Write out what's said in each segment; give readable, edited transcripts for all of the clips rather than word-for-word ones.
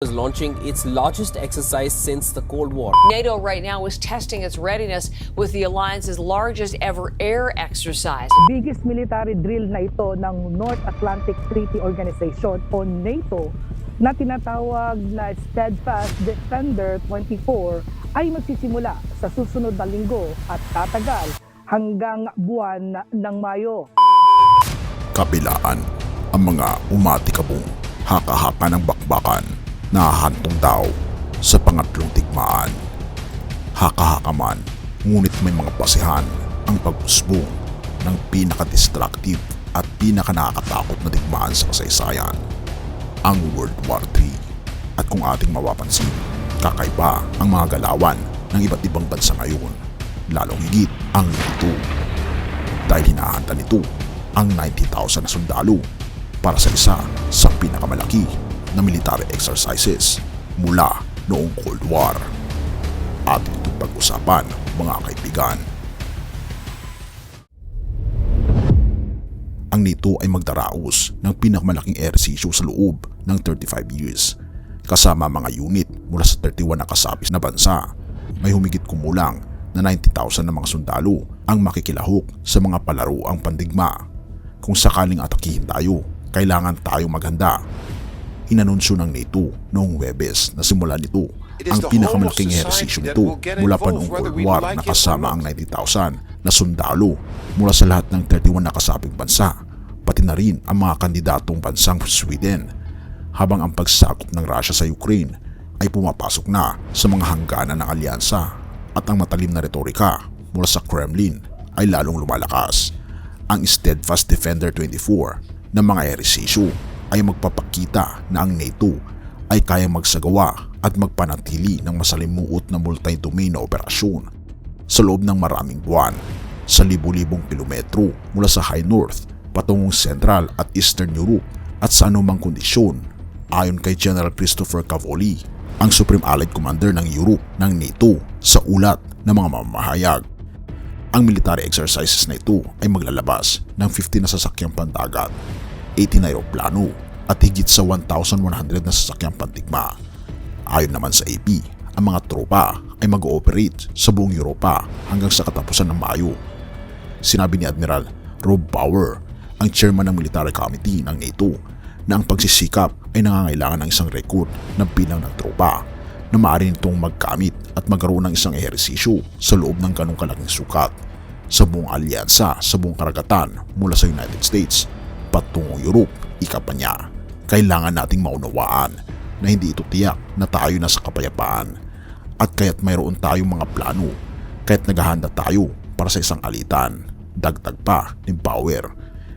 is launching its largest exercise since the Cold War. NATO right now is testing its readiness with the alliance's largest ever air exercise. Biggest military drill na ito ng North Atlantic Treaty Organization o NATO na tinatawag na Steadfast Defender 24 ay magsisimula sa susunod na linggo at tatagal hanggang buwan ng Mayo. Kabilaan ang mga umatikabong haka-haka ng bakbakan na hahantong daw sa pangatlong digmaan. Haka-haka man, ngunit may mga basehan ang pag-usbong ng pinaka-destructive at pinaka-nakakatakot na digmaan sa kasaysayan, ang World War III. At kung ating mapapansin, kakaiba ang mga galawan ng iba't ibang bansa ngayon, lalong higit ang NATO. Dahil hinahanda nito ang 90,000 na sundalo para sa isa sa pinakamalaki na military exercises mula noong Cold War. Atin itong pag-usapan, mga kaibigan. Ang NATO ay magdaraos ng pinakamalaking ehersisyo sa loob ng 35 years, kasama mga unit mula sa 31 na kasapi na bansa. May humigit kumulang na 90,000 na mga sundalo ang makikilahok sa mga palaruang pandigma. Kung sakaling atakihin tayo, kailangan tayong maghanda. Inanunsyo ng NATO noong Huwebes na simula nito ang pinakamalaking ehersisyo nito mula pa noong Cold War na kasama ang 90,000 na sundalo mula sa lahat ng 31 na kasabing bansa, pati na rin ang mga kandidatong bansang Sweden, habang ang pagsakop ng Russia sa Ukraine ay pumapasok na sa mga hangganan ng alyansa at ang matalim na retorika mula sa Kremlin ay lalong lumalakas. Ang Steadfast Defender 24 na mga ehersisyo ay magpapakita na ang NATO ay kayang magsagawa at magpanatili ng masalimuot na multi-domain na operasyon sa loob ng maraming buwan sa libu-libong kilometro mula sa High North patungong Central at Eastern Europe at sa anumang kondisyon, ayon kay General Christopher Cavoli, ang Supreme Allied Commander ng Europe ng NATO sa ulat ng mga mamahayag. Ang military exercises na ito ay maglalabas ng 50 na sasakyang pandagat, 18 na aeroplano at higit sa 1,100 na sasakyang pandigma. Ayon naman sa AP, ang mga tropa ay mag-ooperate sa buong Europa hanggang sa katapusan ng Mayo. Sinabi ni Admiral Rob Bauer, ang chairman ng Military Committee ng NATO, na ang pagsisikap ay nangangailangan ng isang record ng bilang ng tropa na maaari nitong magkamit at magkaroon ng isang ehersisyo sa loob ng ganong kalaking sukat sa buong alyansa sa buong karagatan mula sa United States patungong Europe. Ika pa niya, kailangan nating maunawaan na hindi ito tiyak na tayo na sa kapayapaan, at kaya't mayroon tayong mga plano, kaya't naghahanda tayo para sa isang alitan. Dagdag pa ni Bauer,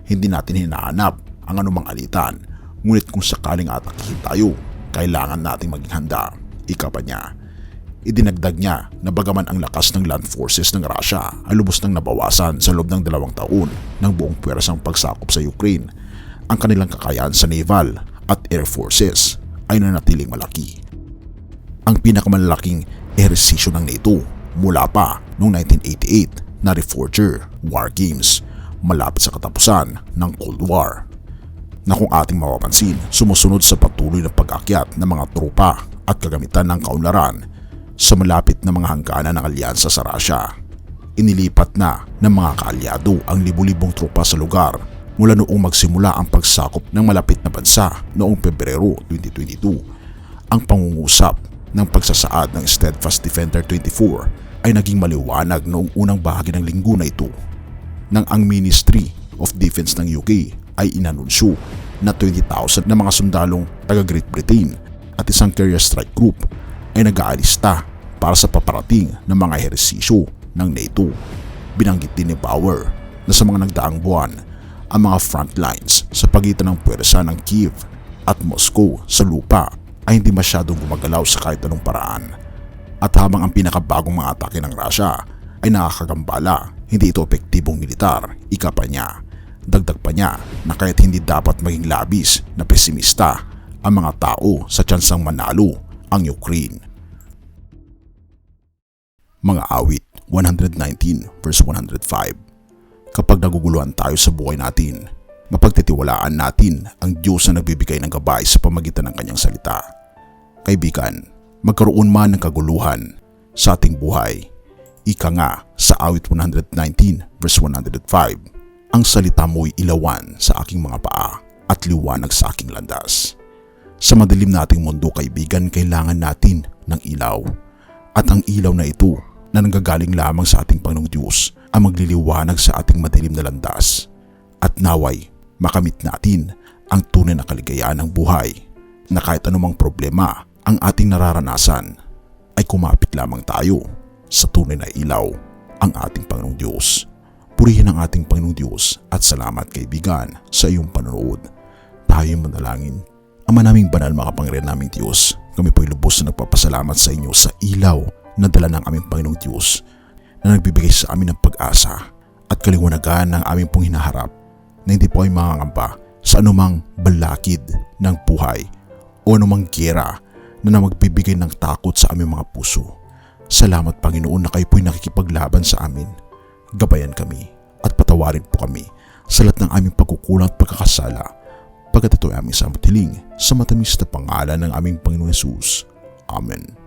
hindi natin hinahanap ang anumang alitan, ngunit kung sakaling atakihin tayo, kailangan nating maging handa. Ika pa niya. Idinagdag niya na bagaman ang lakas ng land forces ng Russia ay lubos nang nabawasan sa loob ng 2 taon ng buong pwersang pagsakop sa Ukraine, ang kanilang kakayahan sa naval at air forces ay nanatiling malaki. Ang pinakamalaking ehersisyo ng NATO mula pa noong 1988 na Reforger War Games malapit sa katapusan ng Cold War, na kung ating mapapansin sumusunod sa patuloy na pag-akyat ng mga tropa at kagamitan ng kaunlaran sa malapit na mga hangganan ng alyansa sa Russia. Inilipat na ng mga kaalyado ang libu-libong tropa sa lugar mula noong magsimula ang pagsakop ng malapit na bansa noong Pebrero 2022. Ang pangungusap ng pagsasaad ng Steadfast Defender 24 ay naging maliwanag noong unang bahagi ng linggo na ito, nang ang Ministry of Defense ng UK ay inanunsyo na 20,000 na mga sundalong taga Great Britain at isang carrier strike group ay nag-aalista para sa paparating ng mga ehersisyo ng NATO. Binanggit din ni Bauer na sa mga nagdaang buwan, ang mga front lines sa pagitan ng puwersa ng Kiev at Moscow sa lupa ay hindi masyadong gumagalaw sa kahit anong paraan. At habang ang pinakabagong mga atake ng Russia ay nakakagambala, hindi ito epektibong militar. Ika pa niya. Dagdag pa niya na kahit hindi dapat maging labis na pesimista ang mga tao sa tsansang manalo ang Ukraine. Mga awit 119 verse 105. Kapag naguguluhan tayo sa buhay natin, mapagtitiwalaan natin ang Diyos na nagbibigay ng gabay sa pamagitan ng kanyang salita. Kaibigan, magkaroon man ng kaguluhan sa ating buhay, ika nga sa awit 119 verse 105, ang salita mo'y ilawan sa aking mga paa at liwanag sa aking landas. Sa madilim nating mundo, kaibigan, kailangan natin ng ilaw. At ang ilaw na ito na nanggagaling lamang sa ating Panginoong Diyos ang magliliwanag sa ating madilim na landas. At naway makamit natin ang tunay na kaligayahan ng buhay na kahit anumang problema ang ating nararanasan ay kumapit lamang tayo sa tunay na ilaw, ang ating Panginoong Diyos. Purihin ang ating Panginoong Diyos at salamat, kaibigan, sa iyong panonood. Tayo manalangin. Ama naming banal, makapangyarihan naming Diyos, kami po'y lubos na nagpapasalamat sa inyo sa ilaw na dala ng aming Panginoong Diyos na nagbibigay sa amin ng pag-asa at kaliwanagan ng aming pong hinaharap na hindi po ay mangangamba sa anumang balakid ng buhay o anumang giyera na magbibigay ng takot sa aming mga puso. Salamat, Panginoon, na kayo po'y nakikipaglaban sa amin. Gabayan kami at patawarin po kami sa lahat ng aming pagkukulang at pagkakasala, pagkat ito ay aming samatiling sa matamis na pangalan ng aming Panginoon Hesus. Amen.